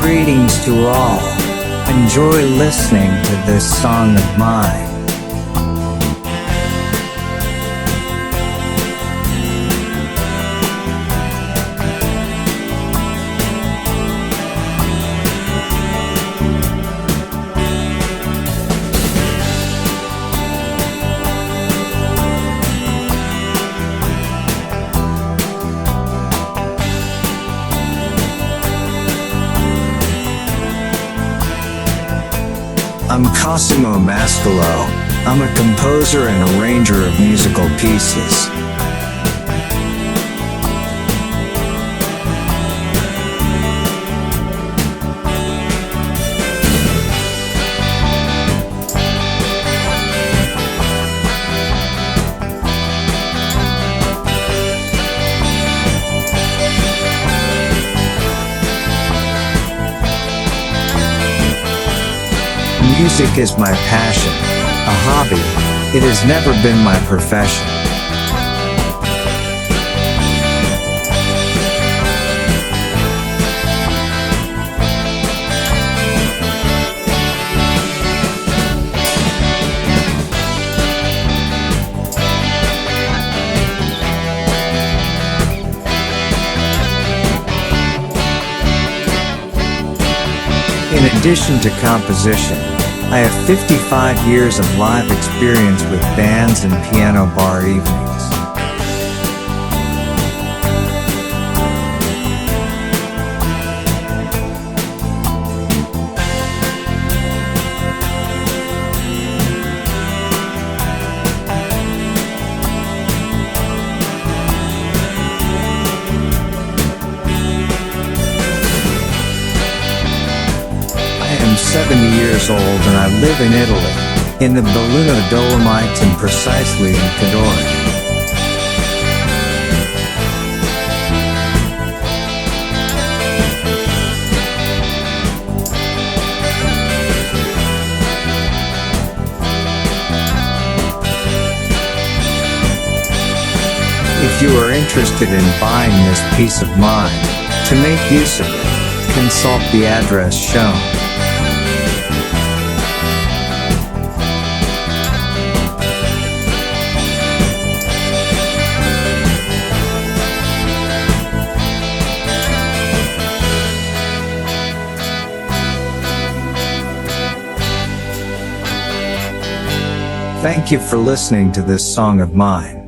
Greetings to all. Enjoy listening to this song of mine. I'm Cosimo Mascolo. I'm a composer and arranger of musical pieces. Music is my passion, a hobby. It has never been my profession. In addition to composition, I have 55 years of live experience with bands and piano bar evenings. I'm 70 years old and I live in Italy, in the Belluno Dolomites and precisely in Cadore. If you are interested in buying this piece of mine, to make use of it, consult the address shown. Thank you for listening to this song of mine.